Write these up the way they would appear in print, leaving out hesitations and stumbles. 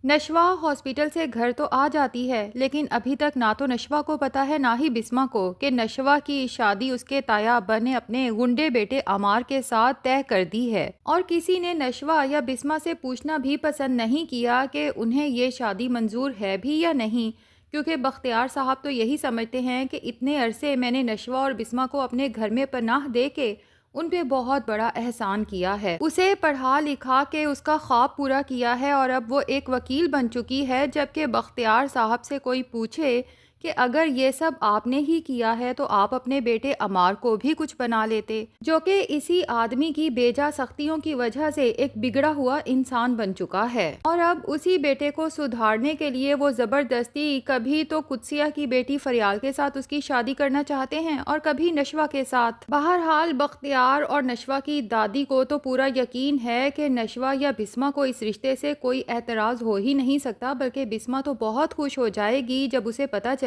नशवा hospital से घर तो आ जाती है, लेकिन अभी तक ना तो नशवा को पता है ना ही बिस्मा को कि नशवा की शादी उसके ताया अब्बा ने अपने गुंडे बेटे अमार के साथ तय कर दी है। और किसी ने नशवा या बिस्मा से पूछना भी पसंद नहीं किया कि उन्हें ये शादी मंजूर है भी या नहीं, क्योंकि बख्तियार साहब तो यही समझते हैं कि इतने अरसे मैंने नशवा और बिस्मा को अपने घर में पनाह दे के उन पे बहुत बड़ा एहसान किया है, उसे पढ़ा लिखा के उसका ख्वाब पूरा किया है और अब वो एक वकील बन चुकी है। जबकि बख्तियार साहब से कोई पूछे कि अगर ये सब आपने ही किया है तो आप अपने बेटे अमार को भी कुछ बना लेते, जो कि इसी आदमी की बेजा सख्तियों की वजह से एक बिगड़ा हुआ इंसान बन चुका है। और अब उसी बेटे को सुधारने के लिए वो जबरदस्ती कभी तो कुदसिया की बेटी फरियाल के साथ उसकी शादी करना चाहते हैं और कभी नशवा के साथ। बहरहाल बख्तियार और नशवा की दादी को तो पूरा यकीन है कि नशवा या बिस्मा को इस रिश्ते से कोई एतराज हो ही नहीं सकता, बल्कि बिस्मा तो बहुत खुश हो जाएगी जब उसे पता चलेगा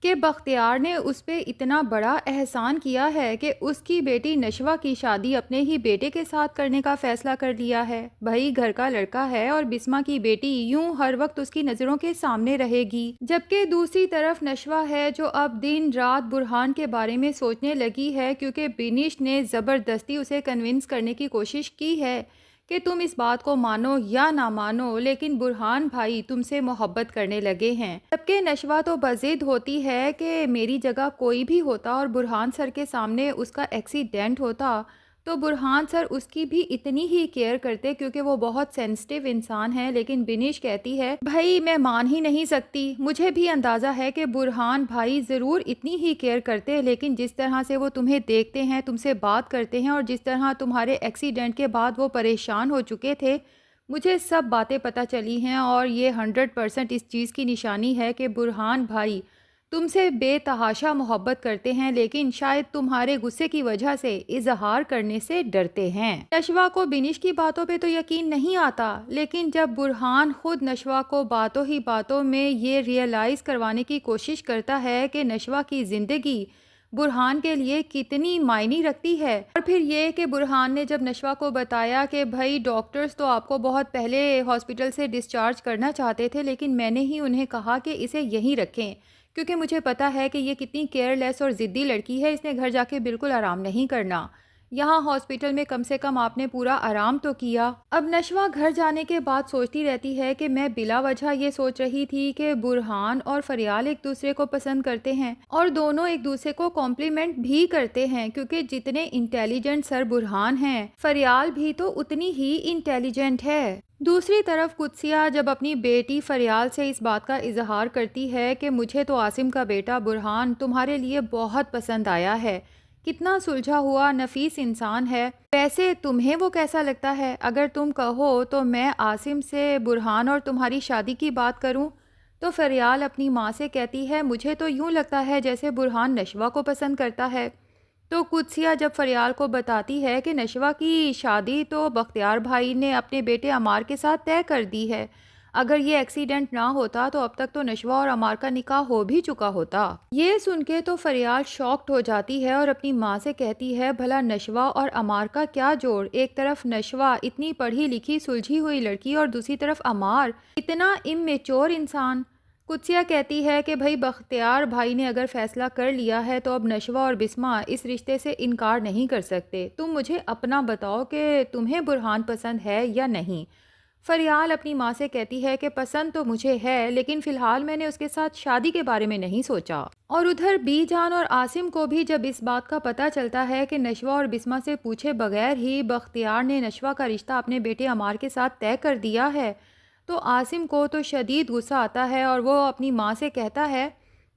कि बख्तियार ने उस पे इतना बड़ा एहसान किया है कि उसकी बेटी नशवा की शादी अपने ही बेटे के साथ करने का फैसला कर लिया है। भाई घर का लड़का है और बिस्मा की बेटी यूं हर वक्त उसकी नजरों के सामने रहेगी। जबकि दूसरी तरफ नशवा है जो अब दिन रात बुरहान के बारे में सोचने लगी है, क्योंकि बिनिश ने जबरदस्ती उसे कन्विंस करने की कोशिश की है कि तुम इस बात को मानो या ना मानो, लेकिन बुरहान भाई तुमसे मोहब्बत करने लगे हैं। जबकि नशवा तो बज़िद होती है कि मेरी जगह कोई भी होता और बुरहान सर के सामने उसका एक्सीडेंट होता तो बुरहान सर उसकी भी इतनी ही केयर करते, क्योंकि वो बहुत सेंसिटिव इंसान है। लेकिन बिनिश कहती है भाई मैं मान ही नहीं सकती, मुझे भी अंदाज़ा है कि बुरहान भाई ज़रूर इतनी ही केयर करते, लेकिन जिस तरह से वो तुम्हें देखते हैं, तुमसे बात करते हैं और जिस तरह तुम्हारे एक्सीडेंट के बाद वो परेशान हो चुके थे, मुझे सब बातें पता चली हैं और ये 100% इस चीज़ की निशानी है कि बुरहान भाई तुमसे बेतहाशा मोहब्बत करते हैं, लेकिन शायद तुम्हारे गुस्से की वजह से इजहार करने से डरते हैं। नशवा को बिनिश की बातों पे तो यकीन नहीं आता, लेकिन जब बुरहान खुद नशवा को बातों ही बातों में ये रियलाइज़ करवाने की कोशिश करता है कि नशवा की ज़िंदगी बुरहान के लिए कितनी मायने रखती है, और फिर ये कि बुरहान ने जब नशवा को बताया कि भाई डॉक्टर्स तो आपको बहुत पहले हॉस्पिटल से डिस्चार्ज करना चाहते थे, लेकिन मैंने ही उन्हें कहा कि इसे यहीं रखें, क्योंकि मुझे पता है कि ये कितनी केयरलेस और ज़िद्दी लड़की है, इसने घर जाके बिल्कुल आराम नहीं करना। यहाँ हॉस्पिटल में कम से कम आपने पूरा आराम तो किया। अब नशवा घर जाने के बाद सोचती रहती है कि मैं बिला वजह ये सोच रही थी कि बुरहान और फरियाल एक दूसरे को पसंद करते हैं और दोनों एक दूसरे को कॉम्प्लीमेंट भी करते हैं, क्योंकि जितने इंटेलिजेंट सर बुरहान हैं, फरियाल भी तो उतनी ही इंटेलिजेंट है। दूसरी तरफ कुदसिया जब अपनी बेटी फरियाल से इस बात का इजहार करती है कि मुझे तो आसिम का बेटा बुरहान तुम्हारे लिए बहुत पसंद आया है, कितना सुलझा हुआ नफीस इंसान है, वैसे तुम्हें वो कैसा लगता है? अगर तुम कहो तो मैं आसिम से बुरहान और तुम्हारी शादी की बात करूं। तो फरियाल अपनी माँ से कहती है मुझे तो यूं लगता है जैसे बुरहान नशवा को पसंद करता है। तो कुदसिया जब फरियाल को बताती है कि नशवा की शादी तो बख्तियार भाई ने अपने बेटे अमार के साथ तय कर दी है, अगर ये एक्सीडेंट ना होता तो अब तक तो नशवा और अमार का निकाह हो भी चुका होता। ये सुन के तो फरियाल शॉक्ड हो जाती है और अपनी माँ से कहती है भला नशवा और अमार का क्या जोड़? एक तरफ नशवा इतनी पढ़ी लिखी सुलझी हुई लड़की और दूसरी तरफ अमार इतना इमेच्योर इंसान। कुदसिया कहती है कि भाई बख्तियार भाई ने अगर फैसला कर लिया है तो अब नशवा और बिस्मा इस रिश्ते से इनकार नहीं कर सकते। तुम मुझे अपना बताओ कि तुम्हें बुरहान पसंद है या नहीं। फरियाल अपनी माँ से कहती है कि पसंद तो मुझे है, लेकिन फ़िलहाल मैंने उसके साथ शादी के बारे में नहीं सोचा। और उधर बीजान और आसिम को भी जब इस बात का पता चलता है कि नशवा और बिस्मा से पूछे बगैर ही बख्तियार ने नशवा का रिश्ता अपने बेटे अमार के साथ तय कर दिया है, तो आसिम को तो शदीद गुस्सा आता है और वो अपनी माँ से कहता है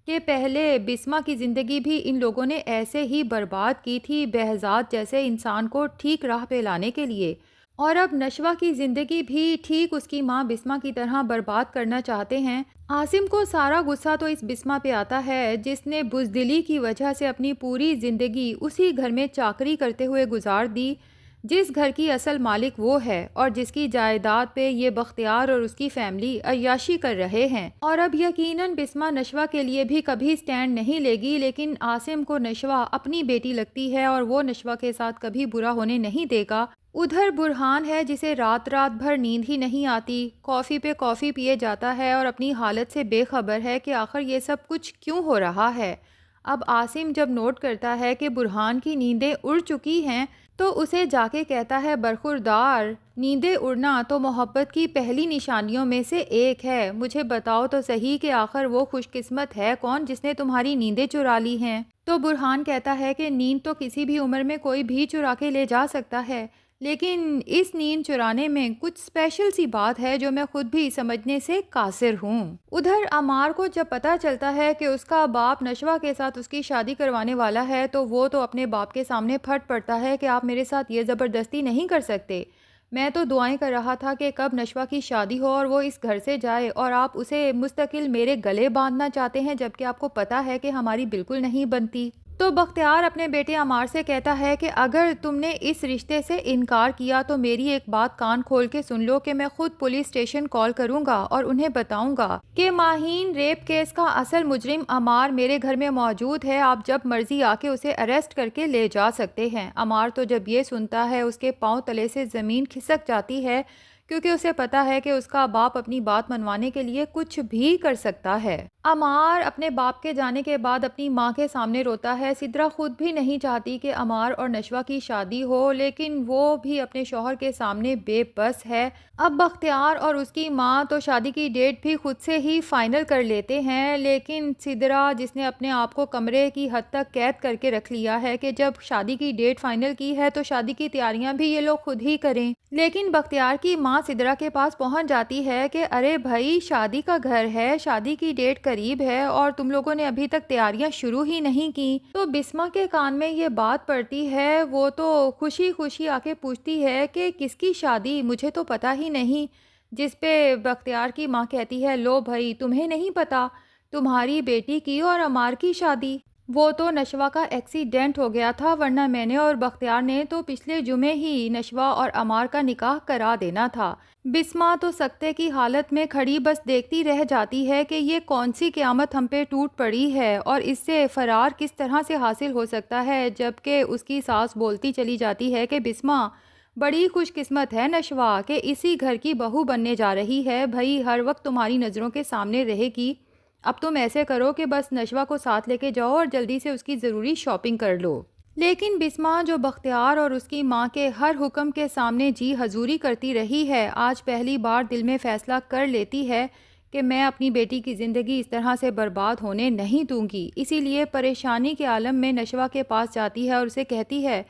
कि पहले बिस्मा की ज़िंदगी भी इन लोगों ने ऐसे ही बर्बाद की थी बहजाद जैसे इंसान को ठीक राह पे लाने के लिए, और अब नशवा की ज़िंदगी भी ठीक उसकी माँ बिस्मा की तरह बर्बाद करना चाहते हैं। आसिम को सारा गुस्सा तो इस बिस्मा पे आता है जिसने बुज़दिली की वजह से अपनी पूरी ज़िंदगी उसी घर में चाकरी करते हुए गुजार दी जिस घर की असल मालिक वो है और जिसकी जायदाद पे ये बख्तियार और उसकी फैमिली अय्याशी कर रहे हैं। और अब यकीनन बिस्मा नशवा के लिए भी कभी स्टैंड नहीं लेगी, लेकिन आसिम को नशवा अपनी बेटी लगती है और वो नशवा के साथ कभी बुरा होने नहीं देगा। उधर बुरहान है जिसे रात रात भर नींद ही नहीं आती, कॉफ़ी पे कॉफ़ी पिए जाता है और अपनी हालत से बेखबर है कि आखिर ये सब कुछ क्यों हो रहा है। अब आसिम जब नोट करता है कि बुरहान की नींदें उड़ चुकी हैं तो उसे जाके कहता है, बरखुरदार, नींदें उड़ना तो मोहब्बत की पहली निशानियों में से एक है। मुझे बताओ तो सही कि आखिर वो खुशकिस्मत है कौन जिसने तुम्हारी नींदें चुरा ली हैं। तो बुरहान कहता है कि नींद तो किसी भी उम्र में कोई भी चुरा के ले जा सकता है, लेकिन इस नींद चुराने में कुछ स्पेशल सी बात है जो मैं खुद भी समझने से कासिर हूँ। उधर अमार को जब पता चलता है कि उसका बाप नशवा के साथ उसकी शादी करवाने वाला है तो वो तो अपने बाप के सामने फट पड़ता है कि आप मेरे साथ ये ज़बरदस्ती नहीं कर सकते। मैं तो दुआएं कर रहा था कि कब नशवा की शादी हो और वो इस घर से जाए, और आप उसे मुस्तकिल मेरे गले बांधना चाहते हैं जबकि आपको पता है कि हमारी बिल्कुल नहीं बनती। तो बख्तियार अपने बेटे अमार से कहता है कि अगर तुमने इस रिश्ते से इनकार किया तो मेरी एक बात कान खोल के सुन लो कि मैं खुद पुलिस स्टेशन कॉल करूंगा और उन्हें बताऊंगा कि माहीन रेप केस का असल मुजरिम अमार मेरे घर में मौजूद है। आप जब मर्जी आके उसे अरेस्ट करके ले जा सकते हैं। अमार तो जब ये सुनता है उसके पांव तले से ज़मीन खिसक जाती है, क्योंकि उसे पता है कि उसका बाप अपनी बात मनवाने के लिए कुछ भी कर सकता है। अमार अपने बाप के जाने के बाद अपनी माँ के सामने रोता है। सिद्रा खुद भी नहीं चाहती कि अमार और नशवा की शादी हो, लेकिन वो भी अपने शौहर के सामने बेबस है। अब बख्तियार और उसकी माँ तो शादी की डेट भी खुद से ही फाइनल कर लेते हैं, लेकिन सिद्रा जिसने अपने आप को कमरे की हद तक कैद करके रख लिया है कि जब शादी की डेट फाइनल की है तो शादी की तैयारियां भी ये लोग खुद ही करें। लेकिन बख्तियार की माँ सिद्रा के पास पहुंच जाती है कि अरे भाई, शादी का घर है, शादी की डेट करीब है और तुम लोगों ने अभी तक तैयारियां शुरू ही नहीं की। तो बिस्मा के कान में ये बात पड़ती है। वो तो खुशी खुशी आके पूछती है कि किसकी शादी, मुझे तो पता ही नहीं। जिस पे बख्तियार की माँ कहती है, लो भाई, तुम्हें नहीं पता, तुम्हारी बेटी की और अमार की शादी। वो तो नशवा का एक्सीडेंट हो गया था, वरना मैंने और बख्तियार ने तो पिछले जुमे ही नशवा और अमार का निकाह करा देना था। बिस्मा तो सकते की हालत में खड़ी बस देखती रह जाती है कि ये कौन सी क़यामत हम पे टूट पड़ी है और इससे फ़रार किस तरह से हासिल हो सकता है। जबकि उसकी सास बोलती चली जाती है कि बिस्मा, बड़ी खुशकिस्मत है नशवा कि इसी घर की बहू बनने जा रही है। भाई हर वक्त तुम्हारी नज़रों के सामने रहेगी। अब तुम ऐसे करो कि बस नशवा को साथ लेके जाओ और जल्दी से उसकी ज़रूरी शॉपिंग कर लो। लेकिन बिस्मा, जो बख्तियार और उसकी माँ के हर हुक्म के सामने जी हजूरी करती रही है, आज पहली बार दिल में फ़ैसला कर लेती है कि मैं अपनी बेटी की ज़िंदगी इस तरह से बर्बाद होने नहीं दूंगी। इसीलिए परेशानी के आलम में नशवा के पास जाती है और उसे कहती है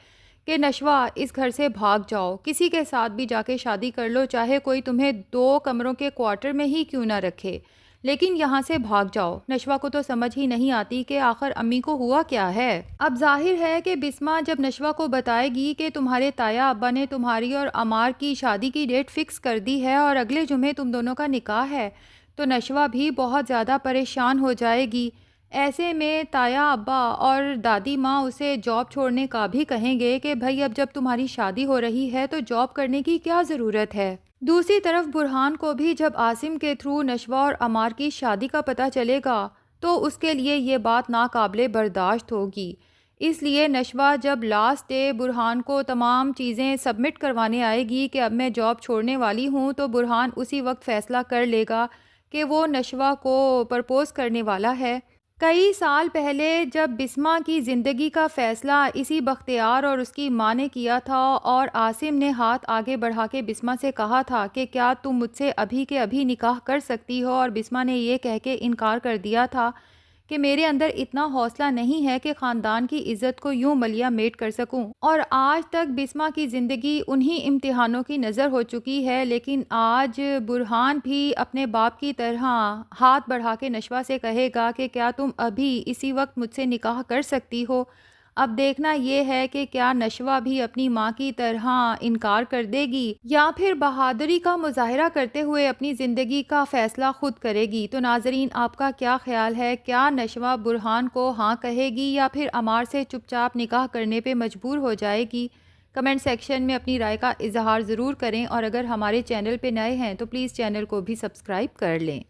कि नशवा, इस घर से भाग जाओ, किसी के साथ भी जाके शादी कर लो, चाहे कोई तुम्हें 2 कमरों के क्वार्टर में ही क्यों ना रखे, लेकिन यहाँ से भाग जाओ। नशवा को तो समझ ही नहीं आती कि आखिर अम्मी को हुआ क्या है। अब जाहिर है कि बिस्मा जब नशवा को बताएगी कि तुम्हारे ताया अब्बा ने तुम्हारी और अमार की शादी की डेट फिक्स कर दी है और अगले जुमे तुम दोनों का निकाह है, तो नशवा भी बहुत ज़्यादा परेशान हो जाएगी। ऐसे में ताया अब्बा और दादी माँ उसे जॉब छोड़ने का भी कहेंगे कि भाई अब जब तुम्हारी शादी हो रही है तो जॉब करने की क्या ज़रूरत है। दूसरी तरफ बुरहान को भी जब आसिम के थ्रू नशवा और अमार की शादी का पता चलेगा तो उसके लिए ये बात नाकाबिले बर्दाश्त होगी। इसलिए नशवा जब लास्ट डे बुरहान को तमाम चीज़ें सबमिट करवाने आएगी कि अब मैं जॉब छोड़ने वाली हूँ, तो बुरहान उसी वक्त फ़ैसला कर लेगा कि वो नशवा को प्रपोज़ करने वाला है। कई साल पहले जब बिस्मा की ज़िंदगी का फ़ैसला इसी बख्तियार और उसकी माँ ने किया था और आसिम ने हाथ आगे बढ़ा के बिस्मा से कहा था कि क्या तुम मुझसे अभी के अभी निकाह कर सकती हो, और बिस्मा ने ये कह के इनकार कर दिया था कि मेरे अंदर इतना हौसला नहीं है कि ख़ानदान की इज़्ज़त को यूं मलिया मेट कर सकूं। और आज तक बिस्मा की ज़िंदगी उन्हीं इम्तिहानों की नज़र हो चुकी है, लेकिन आज बुरहान भी अपने बाप की तरह हाथ बढ़ा के नशवा से कहेगा कि क्या तुम अभी इसी वक्त मुझसे निकाह कर सकती हो। अब देखना ये है कि क्या नशवा भी अपनी माँ की तरह इनकार कर देगी या फिर बहादुरी का मुजाहरा करते हुए अपनी ज़िंदगी का फ़ैसला खुद करेगी। तो नाजरीन, आपका क्या ख्याल है, क्या नशवा बुरहान को हाँ कहेगी या फिर अमार से चुपचाप निकाह करने पे मजबूर हो जाएगी? कमेंट सेक्शन में अपनी राय का इजहार ज़रूर करें और अगर हमारे चैनल पे नए हैं तो प्लीज़ चैनल को भी सब्सक्राइब कर लें।